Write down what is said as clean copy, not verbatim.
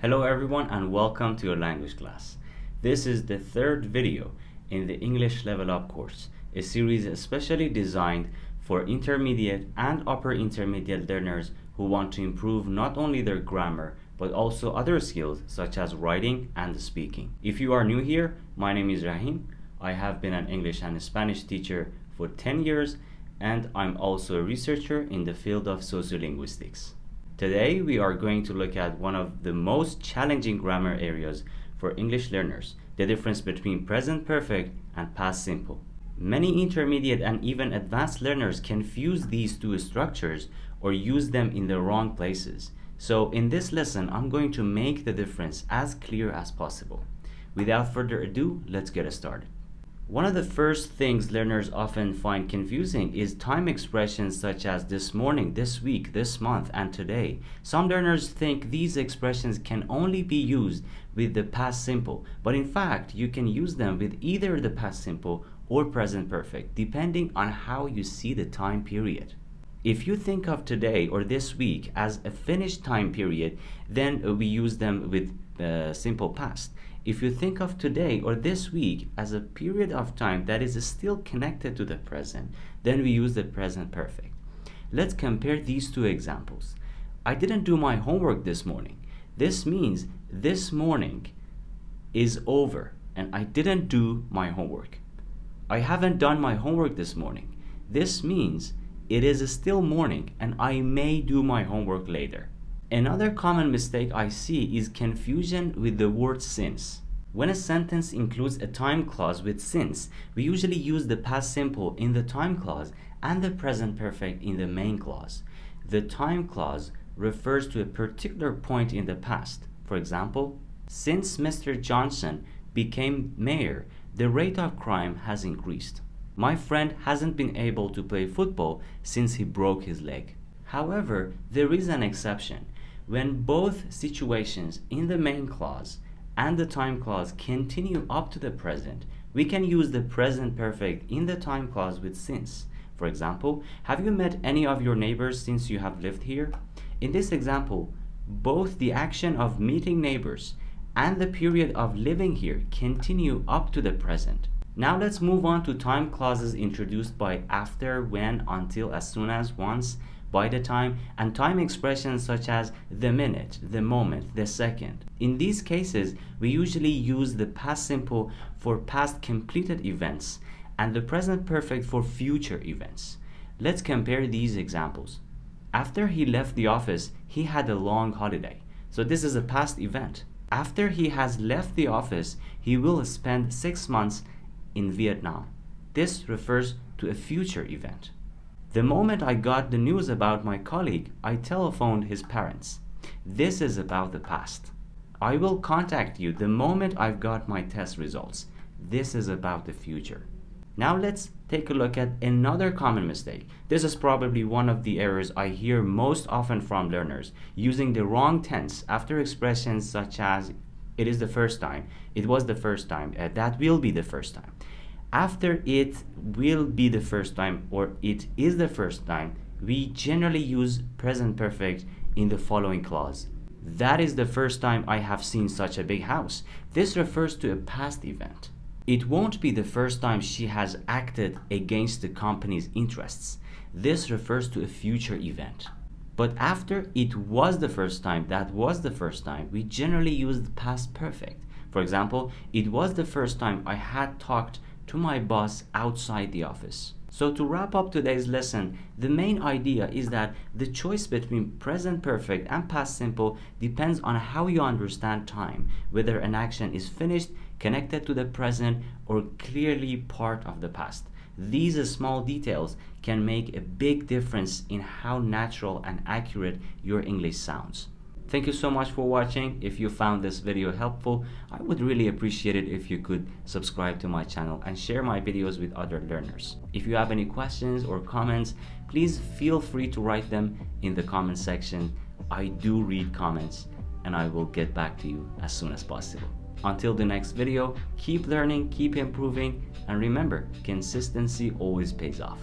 Hello everyone and welcome to your language class. This is the third video in the English Level Up course, a series especially designed for intermediate and upper intermediate learners who want to improve not only their grammar but also other skills such as writing and speaking. If you are new here, my name is Rahim. I have been an English and Spanish teacher for 10 years and I'm also a researcher in the field of sociolinguistics. Today we are going to look at one of the most challenging grammar areas for English learners, the difference between present perfect and past simple. Many intermediate and even advanced learners confuse these two structures or use them in the wrong places. So in this lesson, I'm going to make the difference as clear as possible. Without further ado, let's get started. One of the first things learners often find confusing is time expressions such as this morning, this week, this month, and today. Some learners think these expressions can only be used with the past simple, but in fact, you can use them with either the past simple or present perfect, depending on how you see the time period. If you think of today or this week as a finished time period, then we use them with simple past. If you think of today or this week as a period of time that is still connected to the present, then we use the present perfect. Let's compare these two examples. I didn't do my homework this morning. This means this morning is over and I didn't do my homework. I haven't done my homework this morning. This means it is still morning and I may do my homework later. Another common mistake I see is confusion with the word since. When a sentence includes a time clause with since, we usually use the past simple in the time clause and the present perfect in the main clause. The time clause refers to a particular point in the past. For example, since Mr. Johnson became mayor, the rate of crime has increased. My friend hasn't been able to play football since he broke his leg. However, there is an exception. When both situations in the main clause and the time clause continue up to the present, we can use the present perfect in the time clause with since. For example, have you met any of your neighbors since you have lived here? In this example, both the action of meeting neighbors and the period of living here continue up to the present. Now let's move on to time clauses introduced by after, when, until, as soon as, once, by the time, and time expressions such as the minute, the moment, the second. In these cases, we usually use the past simple for past completed events and the present perfect for future events. Let's compare these examples. After he left the office, he had a long holiday. So this is a past event. After he has left the office, he will spend 6 months in Vietnam. This refers to a future event. The moment I got the news about my colleague, I telephoned his parents. This is about the past. I will contact you the moment I've got my test results. This is about the future. Now let's take a look at another common mistake. This is probably one of the errors I hear most often from learners, using the wrong tense after expressions such as it is the first time, it was the first time, that will be the first time. After it will be the first time or it is the first time, we generally use present perfect in the following clause. That is the first time I have seen such a big house. This refers to a past event. It won't be the first time she has acted against the company's interests. This refers to a future event. But after it was the first time, that was the first time, we generally use the past perfect. For example, it was the first time I had talked to my boss outside the office. So to wrap up today's lesson, the main idea is that the choice between present perfect and past simple depends on how you understand time, whether an action is finished, connected to the present, or clearly part of the past. These small details can make a big difference in how natural and accurate your English sounds. Thank you so much for watching. If you found this video helpful, I would really appreciate it if you could subscribe to my channel and share my videos with other learners. If you have any questions or comments, please feel free to write them in the comment section. I do read comments and I will get back to you as soon as possible. Until the next video, keep learning, keep improving, and remember, consistency always pays off.